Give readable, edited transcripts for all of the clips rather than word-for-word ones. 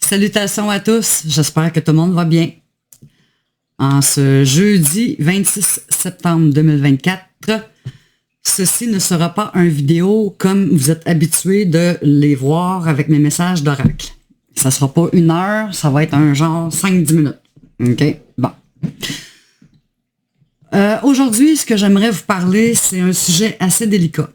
Salutations à tous, j'espère que tout le monde va bien. En ce jeudi 26 septembre 2024, ceci ne sera pas une vidéo comme vous êtes habitués de les voir avec mes messages d'oracle. Ça ne sera pas 1 heure, ça va être un genre 5-10 minutes. OK? Bon. Aujourd'hui, ce que j'aimerais vous parler, c'est un sujet assez délicat.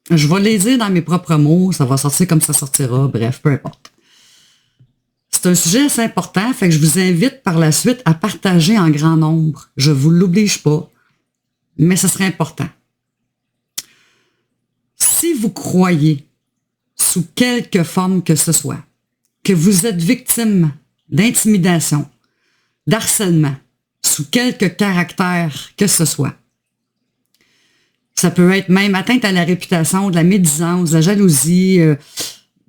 Je vais les dire dans mes propres mots, ça va sortir comme ça sortira, bref, peu importe. C'est un sujet assez important, fait que je vous invite par la suite à partager en grand nombre. Je vous l'oblige pas, mais ce serait important. Si vous croyez, sous quelque forme que ce soit, que vous êtes victime d'intimidation, d'harcèlement, sous quelque caractère que ce soit, ça peut être même atteinte à la réputation, de la médisance, de la jalousie,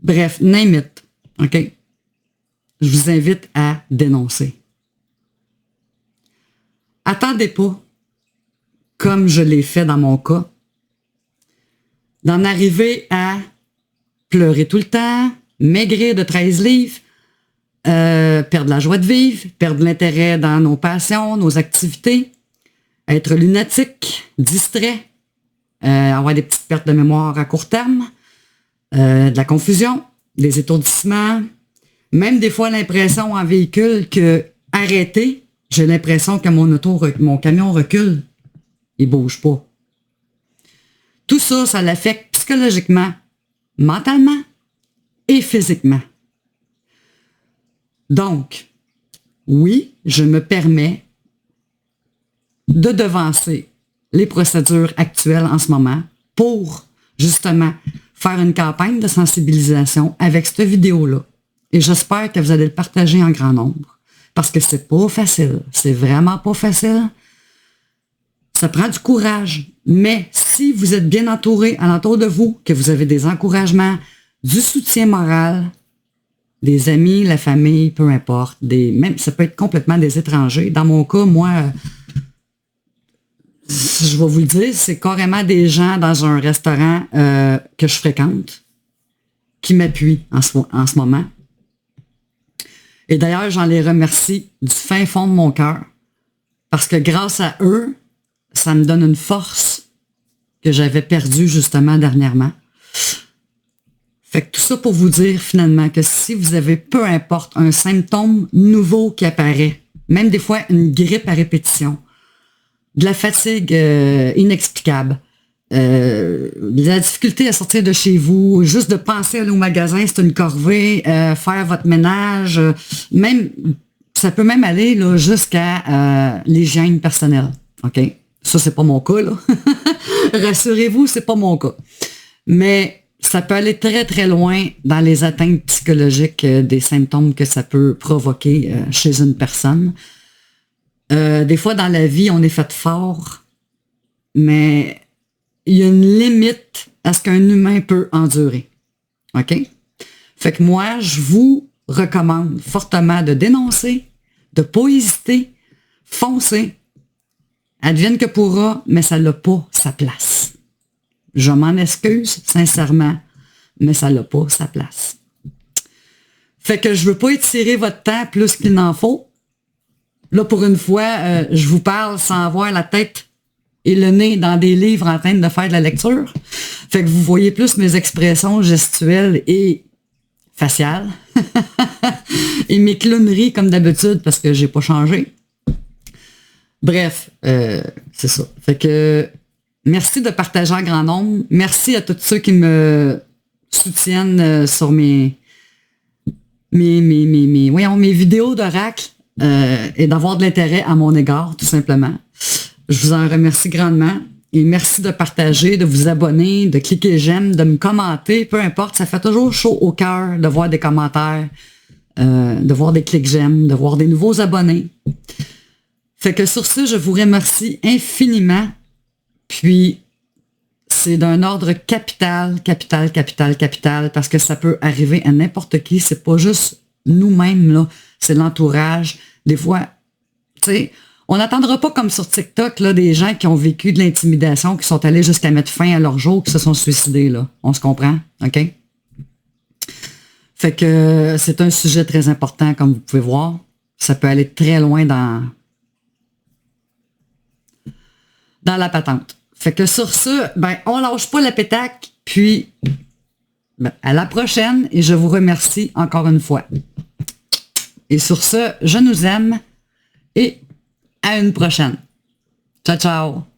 bref, name it. OK? Je vous invite à dénoncer. Attendez pas, comme je l'ai fait dans mon cas, d'en arriver à pleurer tout le temps, maigrir de 13 livres, perdre la joie de vivre, perdre l'intérêt dans nos passions, nos activités, être lunatique, distrait, avoir des petites pertes de mémoire à court terme, de la confusion, des étourdissements, même des fois l'impression en véhicule que arrêté, j'ai l'impression que mon camion recule, il bouge pas. Tout ça, ça l'affecte psychologiquement, mentalement et physiquement. Donc, oui, je me permets de devancer les procédures actuelles en ce moment pour, justement, faire une campagne de sensibilisation avec cette vidéo-là. Et j'espère que vous allez le partager en grand nombre. Parce que c'est pas facile. C'est vraiment pas facile. Ça prend du courage. Mais si vous êtes bien entouré alentour de vous, que vous avez des encouragements, du soutien moral, des amis, la famille, peu importe, même ça peut être complètement des étrangers. Dans mon cas, moi, je vais vous le dire, c'est carrément des gens dans un restaurant que je fréquente qui m'appuient en ce moment. Et d'ailleurs, j'en les remercie du fin fond de mon cœur parce que grâce à eux, ça me donne une force que j'avais perdue justement dernièrement. Fait que tout ça pour vous dire finalement que si vous avez peu importe un symptôme nouveau qui apparaît, même des fois une grippe à répétition, de la fatigue inexplicable, de la difficulté à sortir de chez vous, juste de penser à aller au magasin, c'est une corvée, faire votre ménage, même ça peut même aller là, jusqu'à l'hygiène personnelle. OK? Ça, c'est pas mon cas, là. Rassurez-vous, c'est pas mon cas. Mais ça peut aller très, très loin dans les atteintes psychologiques des symptômes que ça peut provoquer chez une personne. Des fois, dans la vie, on est fait fort, mais il y a une limite à ce qu'un humain peut endurer. OK? Fait que moi, je vous recommande fortement de dénoncer, de ne pas hésiter, foncer. Advienne que pourra, mais ça n'a pas sa place. Je m'en excuse, sincèrement, mais ça n'a pas sa place. Fait que je veux pas étirer votre temps plus qu'il n'en faut. Là, pour une fois, je vous parle sans avoir la tête et le nez dans des livres en train de faire de la lecture. Fait que vous voyez plus mes expressions gestuelles et faciales. Et mes clowneries comme d'habitude parce que j'ai pas changé. Bref, c'est ça. Fait que merci de partager en grand nombre. Merci à tous ceux qui me soutiennent sur mes vidéos d'oracle. Et d'avoir de l'intérêt à mon égard, tout simplement. Je vous en remercie grandement. Et merci de partager, de vous abonner, de cliquer j'aime, de me commenter, peu importe. Ça fait toujours chaud au cœur de voir des commentaires, de voir des clics j'aime, de voir des nouveaux abonnés. Fait que sur ce, je vous remercie infiniment. Puis, c'est d'un ordre capital, parce que ça peut arriver à n'importe qui. C'est pas juste nous-mêmes, là. C'est l'entourage. Des fois, tu sais, on n'attendra pas comme sur TikTok, là, des gens qui ont vécu de l'intimidation, qui sont allés jusqu'à mettre fin à leur jour, qui se sont suicidés, là. On se comprend? OK? Fait que c'est un sujet très important, comme vous pouvez voir. Ça peut aller très loin dans la patente. Fait que sur ce, ben, on lâche pas la pétaque, puis ben, à la prochaine, et je vous remercie encore une fois. Et sur ce, je nous aime, et à une prochaine. Ciao, ciao!